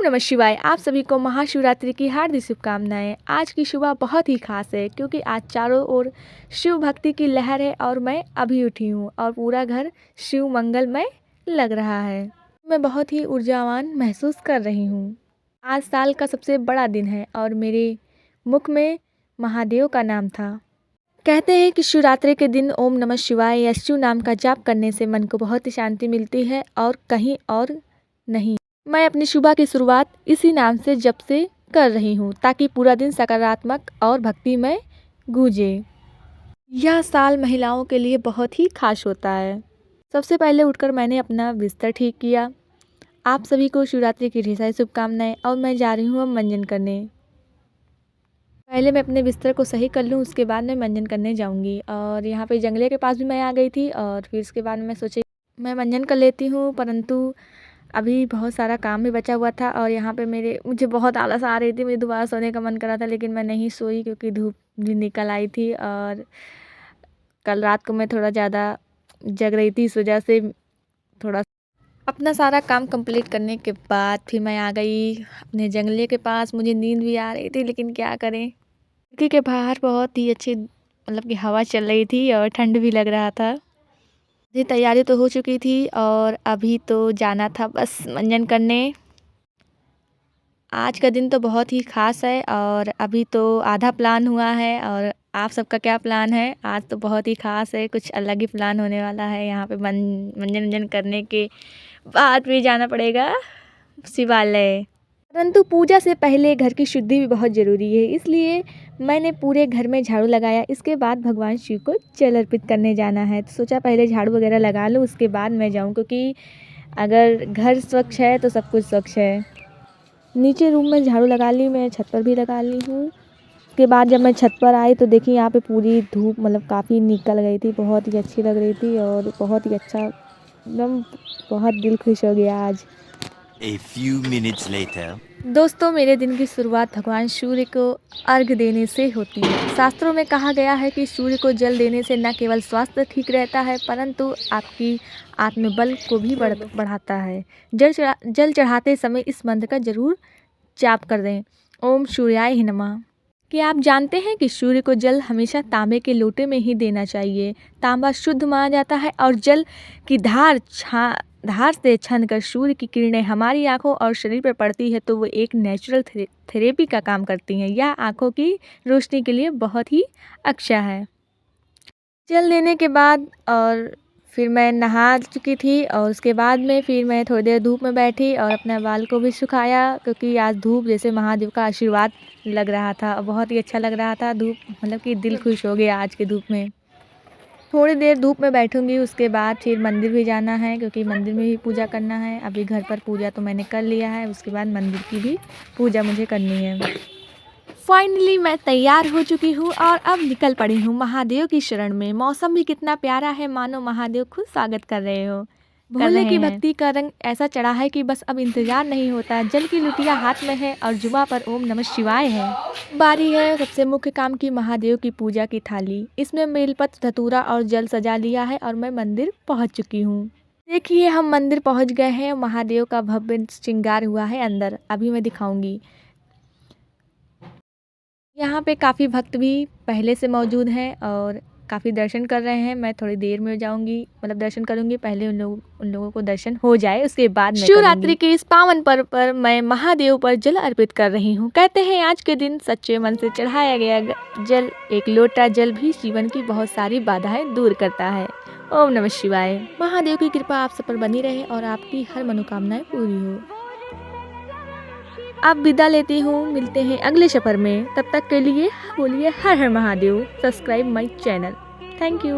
नमः शिवाय। आप सभी को महाशिवरात्रि की हार्दिक शुभकामनाएं। आज की सुबह बहुत ही खास है क्योंकि आज चारों ओर शिव भक्ति की लहर है और मैं अभी उठी हूँ और पूरा घर शिव मंगलमय लग रहा है। मैं बहुत ही ऊर्जावान महसूस कर रही हूँ। आज साल का सबसे बड़ा दिन है और मेरे मुख में महादेव का नाम था। कहते हैं कि शिवरात्रि के दिन ओम नमः शिवाय या शिव नाम का जाप करने से मन को बहुत ही शांति मिलती है और कहीं और नहीं। मैं अपनी सुबह की शुरुआत इसी नाम से जप से कर रही हूँ ताकि पूरा दिन सकारात्मक और भक्तिमय गूंजे। यह साल महिलाओं के लिए बहुत ही खास होता है। सबसे पहले उठकर मैंने अपना बिस्तर ठीक किया। आप सभी को शिवरात्रि की ढेर सारी शुभकामनाएं और मैं जा रही हूँ अब मंजन करने। पहले मैं अपने बिस्तर को सही कर लूँ, उसके बाद मैं मंजन करने जाऊँगी। और यहाँ पे जंगले के पास भी मैं आ गई थी और फिर उसके बाद मैं सोची मैं मंजन कर लेती हूँ, परंतु अभी बहुत सारा काम भी बचा हुआ था और यहाँ पे मुझे बहुत आलस आ रही थी। मुझे दोबारा सोने का मन कर रहा था लेकिन मैं नहीं सोई क्योंकि धूप भी निकल आई थी और कल रात को मैं थोड़ा ज़्यादा जग रही थी, इस वजह से थोड़ा अपना सारा काम कंप्लीट करने के बाद फिर मैं आ गई अपने जंगले के पास। मुझे नींद भी आ रही थी लेकिन क्या करें, खिड़की के बाहर बहुत ही अच्छी कि हवा चल रही थी और ठंड भी लग रहा था। ये तैयारी तो हो चुकी थी और अभी तो जाना था बस मंजन करने। आज का दिन तो बहुत ही ख़ास है और अभी तो आधा प्लान हुआ है। और आप सबका क्या प्लान है? आज तो बहुत ही ख़ास है, कुछ अलग ही प्लान होने वाला है। यहाँ पे मंजन करने के बाद भी जाना पड़ेगा शिवालय, परंतु पूजा से पहले घर की शुद्धि भी बहुत ज़रूरी है, इसलिए मैंने पूरे घर में झाड़ू लगाया। इसके बाद भगवान शिव को जल अर्पित करने जाना है, तो सोचा पहले झाड़ू वगैरह लगा लूँ उसके बाद मैं जाऊँ, क्योंकि अगर घर स्वच्छ है तो सब कुछ स्वच्छ है। नीचे रूम में झाड़ू लगा ली, मैं छत पर भी लगा ली हूँ। उसके बाद जब मैं छत पर आई तो देखी यहाँ पे पूरी धूप काफ़ी निकल गई थी, बहुत ही अच्छी लग रही थी और बहुत ही अच्छा, एकदम बहुत दिल खुश हो गया आज। A few minutes later. दोस्तों, मेरे दिन की शुरुआत भगवान सूर्य को अर्घ्य देने से होती है। शास्त्रों में कहा गया है कि सूर्य को जल देने से न केवल स्वास्थ्य ठीक रहता है परंतु आपकी आत्मबल को भी बढ़ाता है। जल चढ़ाते समय इस मंत्र का जरूर जाप कर दें, ओम सूर्याय ही नमः। क्या आप जानते हैं कि सूर्य को जल हमेशा तांबे के लोटे में ही देना चाहिए? तांबा शुद्ध माना जाता है और जल की धार से छनकर सूर्य की किरणें हमारी आंखों और शरीर पर पड़ती है तो वो एक नेचुरल थेरेपी का काम करती हैं। यह आंखों की रोशनी के लिए बहुत ही अच्छा है। जल देने के बाद और फिर मैं नहा चुकी थी और उसके बाद में फिर मैं थोड़ी देर धूप में बैठी और अपने बाल को भी सुखाया, क्योंकि आज धूप जैसे महादेव का आशीर्वाद लग रहा था और बहुत ही अच्छा लग रहा था। धूप कि दिल खुश हो गया आज की धूप में। थोड़ी देर धूप में बैठूंगी, उसके बाद फिर मंदिर भी जाना है क्योंकि मंदिर में भी पूजा करना है। अभी घर पर पूजा तो मैंने कर लिया है, उसके बाद मंदिर की भी पूजा मुझे करनी है। फाइनली मैं तैयार हो चुकी हूँ और अब निकल पड़ी हूँ महादेव की शरण में। मौसम भी कितना प्यारा है, मानो महादेव खुद स्वागत कर रहे हो। भोले की भक्ति का रंग ऐसा चढ़ा है कि बस अब इंतजार नहीं होता। जल की लुटिया हाथ में है और जुबां पर ओम नमः शिवाय है। बारी है सबसे मुख्य काम की, महादेव की पूजा की थाली। इसमें बेलपत्र, धतूरा और जल सजा लिया है और मैं मंदिर पहुँच चुकी हूँ। देखिए हम मंदिर पहुँच गए हैं। महादेव का भव्य श्रृंगार हुआ है अंदर, अभी मैं दिखाऊंगी। यहाँ पे काफ़ी भक्त भी पहले से मौजूद हैं और काफ़ी दर्शन कर रहे हैं। मैं थोड़ी देर में जाऊँगी, दर्शन करूँगी। पहले उन लोगों को दर्शन हो जाए उसके बाद मैं शिवरात्रि के इस पावन पर्व पर मैं महादेव पर जल अर्पित कर रही हूँ। कहते हैं आज के दिन सच्चे मन से चढ़ाया गया जल, एक लोटा जल भी जीवन की बहुत सारी बाधाएं दूर करता है। ओम नमः शिवाय। महादेव की कृपा आप सब पर बनी रहे और आपकी हर मनोकामनाएं पूरी हो। अब विदा लेती हूँ, मिलते हैं अगले सफर में। तब तक के लिए बोलिए हर हर Mahadev. Subscribe my channel. Thank you.